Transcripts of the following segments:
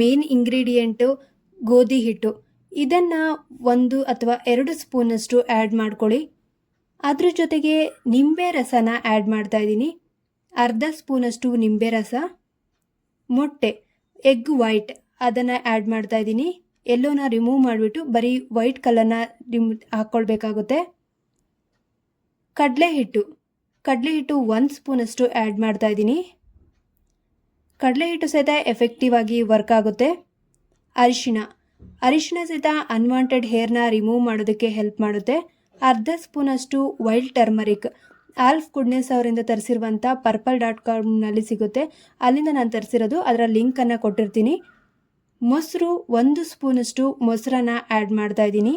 Main ingredient ಗೋಧಿ ಹಿಟ್ಟು. ಇದನ್ನು 1 ಅಥವಾ 2 ಸ್ಪೂನಷ್ಟು ಆ್ಯಡ್ ಮಾಡ್ಕೊಳ್ಳಿ. ಅದ್ರ ಜೊತೆಗೆ ನಿಂಬೆ ರಸನ ಆ್ಯಡ್ ಮಾಡ್ತಾ ಇದ್ದೀನಿ. ಅರ್ಧ ಸ್ಪೂನಷ್ಟು ನಿಂಬೆ ರಸ, ಮೊಟ್ಟೆ ಎಗ್ ವೈಟ್ ಅದನ್ನು ಆ್ಯಡ್ ಮಾಡ್ತಾ ಇದ್ದೀನಿ. ಎಲ್ಲೋನ ರಿಮೂವ್ ಮಾಡಿಬಿಟ್ಟು ಬರೀ ವೈಟ್ ಕಲರ್ನ ಹಾಕ್ಕೊಳ್ಬೇಕಾಗುತ್ತೆ. ಕಡಲೆ ಹಿಟ್ಟು 1 ಸ್ಪೂನಷ್ಟು ಆ್ಯಡ್ ಮಾಡ್ತಾ ಇದ್ದೀನಿ. ಕಡಲೆ ಹಿಟ್ಟು ಸಹಿತ ಎಫೆಕ್ಟಿವ್ ಆಗಿ ವರ್ಕ್ ಆಗುತ್ತೆ. ಅರಿಶಿಣ ಸಹಿತ ಅನ್ವಾಂಟೆಡ್ ಹೇರ್ನ ರಿಮೂವ್ ಮಾಡೋದಕ್ಕೆ ಹೆಲ್ಪ್ ಮಾಡುತ್ತೆ. ಅರ್ಧ ಸ್ಪೂನಷ್ಟು ವೈಲ್ಡ್ ಟರ್ಮರಿಕ್ ಆಲ್ಫ್ ಗುಡ್ನೆಸ್ ಅವರಿಂದ ತರಿಸಿರುವಂಥ purple.com ಸಿಗುತ್ತೆ. ಅಲ್ಲಿಂದ ನಾನು ತರಿಸಿರೋದು, ಅದರ ಲಿಂಕನ್ನು ಕೊಟ್ಟಿರ್ತೀನಿ. ಮೊಸರು 1 ಸ್ಪೂನಷ್ಟು ಮೊಸರನ್ನ ಆ್ಯಡ್ ಮಾಡ್ತಾ ಇದ್ದೀನಿ.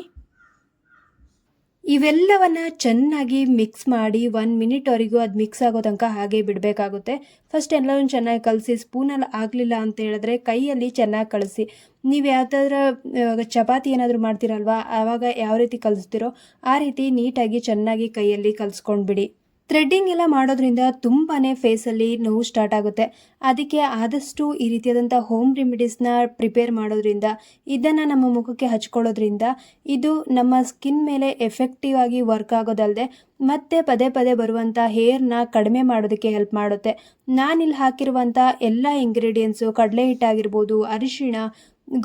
ಇವೆಲ್ಲವನ್ನು ಚೆನ್ನಾಗಿ ಮಿಕ್ಸ್ ಮಾಡಿ 1 ಮಿನಿಟ್ವರೆಗೂ ಅದು ಮಿಕ್ಸ್ ಆಗೋ ತನಕ ಹಾಗೆ ಬಿಡಬೇಕಾಗುತ್ತೆ. ಫಸ್ಟ್ ಎಲ್ಲವೂ ಚೆನ್ನಾಗಿ ಕಲಸಿ, ಸ್ಪೂನಲ್ಲಿ ಆಗಲಿಲ್ಲ ಅಂತ ಹೇಳಿದ್ರೆ ಕೈಯಲ್ಲಿ ಚೆನ್ನಾಗಿ ಕಳಿಸಿ. ನೀವು ಯಾವುದಾದ್ರೂ ಚಪಾತಿ ಏನಾದರೂ ಮಾಡ್ತೀರಲ್ವ, ಆವಾಗ ಯಾವ ರೀತಿ ಕಲಿಸ್ತೀರೋ ಆ ರೀತಿ ನೀಟಾಗಿ ಚೆನ್ನಾಗಿ ಕೈಯಲ್ಲಿ ಕಲಿಸ್ಕೊಂಡ್ಬಿಡಿ. ಥ್ರೆಡ್ಡಿಂಗ್ ಎಲ್ಲ ಮಾಡೋದ್ರಿಂದ ತುಂಬಾ ಫೇಸಲ್ಲಿ ನೋವು ಸ್ಟಾರ್ಟ್ ಆಗುತ್ತೆ. ಅದಕ್ಕೆ ಆದಷ್ಟು ಈ ರೀತಿಯಾದಂಥ ಹೋಮ್ ರೆಮಿಡೀಸ್ನ ಪ್ರಿಪೇರ್ ಮಾಡೋದ್ರಿಂದ, ಇದನ್ನು ನಮ್ಮ ಮುಖಕ್ಕೆ ಹಚ್ಕೊಳ್ಳೋದ್ರಿಂದ ಇದು ನಮ್ಮ ಸ್ಕಿನ್ ಮೇಲೆ ಎಫೆಕ್ಟಿವ್ ಆಗಿ ವರ್ಕ್ ಆಗೋದಲ್ಲದೆ ಮತ್ತೆ ಪದೇ ಪದೇ ಬರುವಂಥ ಹೇರ್ನ ಕಡಿಮೆ ಮಾಡೋದಕ್ಕೆ ಹೆಲ್ಪ್ ಮಾಡುತ್ತೆ. ನಾನಿಲ್ಲಿ ಹಾಕಿರುವಂಥ ಎಲ್ಲ ಇಂಗ್ರೀಡಿಯೆಂಟ್ಸು, ಕಡಲೆ ಹಿಟ್ಟಾಗಿರ್ಬೋದು, ಅರಿಶಿಣ,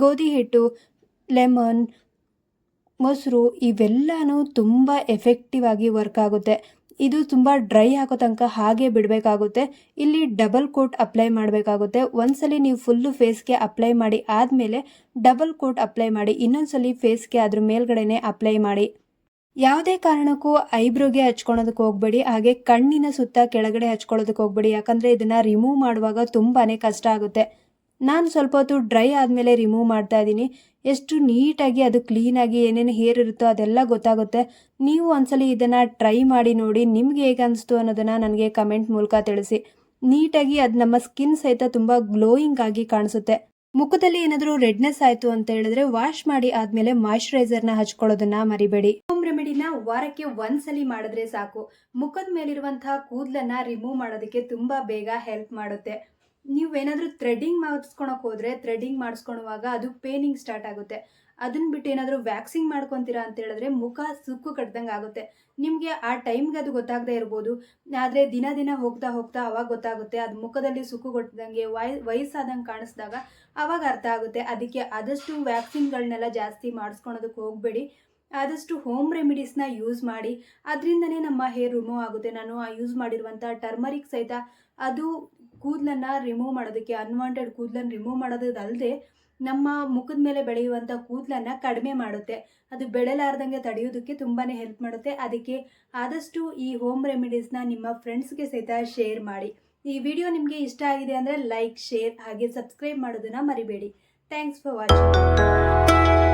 ಗೋಧಿ ಹಿಟ್ಟು, ಲೆಮನ್, ಮೊಸರು ಇವೆಲ್ಲನೂ ತುಂಬ ಎಫೆಕ್ಟಿವ್ ಆಗಿ ವರ್ಕ್ ಆಗುತ್ತೆ. ಇದು ತುಂಬ ಡ್ರೈ ಆಗೋ ತನಕ ಹಾಗೆ ಬಿಡಬೇಕಾಗುತ್ತೆ. ಇಲ್ಲಿ ಡಬಲ್ ಕೋಟ್ ಅಪ್ಲೈ ಮಾಡಬೇಕಾಗುತ್ತೆ. ಒಂದ್ಸಲಿ ನೀವು ಫುಲ್ಲು ಫೇಸ್ಗೆ ಅಪ್ಲೈ ಮಾಡಿ ಆದಮೇಲೆ ಡಬಲ್ ಕೋಟ್ ಅಪ್ಲೈ ಮಾಡಿ, ಇನ್ನೊಂದ್ಸಲಿ ಫೇಸ್ಗೆ ಅದ್ರ ಮೇಲ್ಗಡೆನೆ ಅಪ್ಲೈ ಮಾಡಿ. ಯಾವುದೇ ಕಾರಣಕ್ಕೂ ಐಬ್ರೋಗೆ ಹಚ್ಕೊಳೋದಕ್ಕೆ ಹೋಗಬೇಡಿ, ಹಾಗೆ ಕಣ್ಣಿನ ಸುತ್ತ ಕೆಳಗಡೆ ಹಚ್ಕೊಳ್ಳೋದಕ್ಕೆ ಹೋಗಬೇಡಿ. ಯಾಕಂದರೆ ಇದನ್ನು ರಿಮೂವ್ ಮಾಡುವಾಗ ತುಂಬಾ ಕಷ್ಟ ಆಗುತ್ತೆ. ನಾನು ಸ್ವಲ್ಪ ಹೊತ್ತು ಡ್ರೈ ಆದಮೇಲೆ ರಿಮೂವ್ ಮಾಡ್ತಾ ಇದ್ದೀನಿ. ಎಷ್ಟು ನೀಟಾಗಿ ಅದು ಕ್ಲೀನಾಗಿ ಏನೇನು ಹೇರ್ ಇರುತ್ತೋ ಅದೆಲ್ಲ ಗೊತ್ತಾಗುತ್ತೆ. ನೀವು ಒಂದ್ಸಲಿ ಇದನ್ನು ಟ್ರೈ ಮಾಡಿ ನೋಡಿ, ನಿಮ್ಗೆ ಹೇಗೆ ಅನಿಸ್ತು ಅನ್ನೋದನ್ನು ನನಗೆ ಕಮೆಂಟ್ ಮೂಲಕ ತಿಳಿಸಿ. ನೀಟಾಗಿ ಅದು ನಮ್ಮ ಸ್ಕಿನ್ ಸಹಿತ ತುಂಬ ಗ್ಲೋಯಿಂಗ್ ಆಗಿ ಕಾಣಿಸುತ್ತೆ. ಮುಖದಲ್ಲಿ ಏನಾದರೂ ರೆಡ್ನೆಸ್ ಆಯಿತು ಅಂತ ಹೇಳಿದ್ರೆ ವಾಶ್ ಮಾಡಿ ಆದಮೇಲೆ ಮಾಯ್ಶ್ಚರೈಸರ್ನ ಹಚ್ಕೊಳ್ಳೋದನ್ನ ಮರಿಬೇಡಿ. ಹೋಮ್ ರೆಮಿಡಿನ ವಾರಕ್ಕೆ ಒಂದ್ಸಲಿ ಮಾಡಿದ್ರೆ ಸಾಕು. ಮುಖದ ಮೇಲಿರುವಂತಹ ಕೂದಲನ್ನ ರಿಮೂವ್ ಮಾಡೋದಕ್ಕೆ ತುಂಬ ಬೇಗ ಹೆಲ್ಪ್ ಮಾಡುತ್ತೆ. ನೀವೇನಾದರೂ ಥ್ರೆಡ್ಡಿಂಗ್ ಮಾಡಿಸ್ಕೊಳಕ್ಕೆ ಹೋದರೆ ಥ್ರೆಡ್ಡಿಂಗ್ ಮಾಡಿಸ್ಕೊಳ್ಳುವಾಗ ಅದು ಪೇನಿಂಗ್ ಸ್ಟಾರ್ಟ್ ಆಗುತ್ತೆ. ಅದನ್ನ ಬಿಟ್ಟು ಏನಾದರೂ ವ್ಯಾಕ್ಸಿಂಗ್ ಮಾಡ್ಕೊತೀರಾ ಅಂತ ಹೇಳಿದ್ರೆ ಮುಖ ಸುಕ್ಕು ಕಟ್ದಂಗೆ ಆಗುತ್ತೆ. ನಿಮಗೆ ಆ ಟೈಮ್ಗೆ ಅದು ಗೊತ್ತಾಗದೇ ಇರ್ಬೋದು, ಆದರೆ ದಿನ ದಿನ ಹೋಗ್ತಾ ಹೋಗ್ತಾ ಅವಾಗ ಗೊತ್ತಾಗುತ್ತೆ. ಅದು ಮುಖದಲ್ಲಿ ಸುಕ್ಕು ಕೊಟ್ಟದಂಗೆ ವಯಸ್ಸಾದಂಗೆ ಕಾಣಿಸಿದಾಗ ಅವಾಗ ಅರ್ಥ ಆಗುತ್ತೆ. ಅದಕ್ಕೆ ಆದಷ್ಟು ವ್ಯಾಕ್ಸಿನ್ಗಳನ್ನೆಲ್ಲ ಜಾಸ್ತಿ ಮಾಡಿಸ್ಕೊಳೋದಕ್ಕೆ ಹೋಗಬೇಡಿ. ಆದಷ್ಟು ಹೋಮ್ ರೆಮಿಡೀಸ್ನ ಯೂಸ್ ಮಾಡಿ, ಅದರಿಂದನೇ ನಮ್ಮ ಹೇರ್ ರಿಮೂವ್ ಆಗುತ್ತೆ. ನಾನು ಯೂಸ್ ಮಾಡಿರುವಂಥ ಟರ್ಮರಿಕ್ ಸಹಿತ ಅದು ಕೂದಲನ್ನು ರಿಮೂವ್ ಮಾಡೋದಕ್ಕೆ, ಅನ್ವಾಂಟೆಡ್ ಕೂದಲನ್ನು ರಿಮೂವ್ ಮಾಡೋದಲ್ಲದೆ ನಮ್ಮ ಮುಖದ ಮೇಲೆ ಬೆಳೆಯುವಂಥ ಕೂದಲನ್ನು ಕಡಿಮೆ ಮಾಡುತ್ತೆ. ಅದು ಬೆಳೆಲಾರ್ದಂಗೆ ತಡೆಯೋದಕ್ಕೆ ತುಂಬಾ ಹೆಲ್ಪ್ ಮಾಡುತ್ತೆ. ಅದಕ್ಕೆ ಆದಷ್ಟು ಈ ಹೋಮ್ ರೆಮಿಡೀಸ್ನ ನಿಮ್ಮ ಫ್ರೆಂಡ್ಸ್ಗೆ ಸಹಿತ ಶೇರ್ ಮಾಡಿ. ಈ ವಿಡಿಯೋ ನಿಮಗೆ ಇಷ್ಟ ಆಗಿದೆ ಅಂದರೆ ಲೈಕ್, ಶೇರ್ ಹಾಗೆ ಸಬ್ಸ್ಕ್ರೈಬ್ ಮಾಡೋದನ್ನು ಮರಿಬೇಡಿ. Thanks for watching.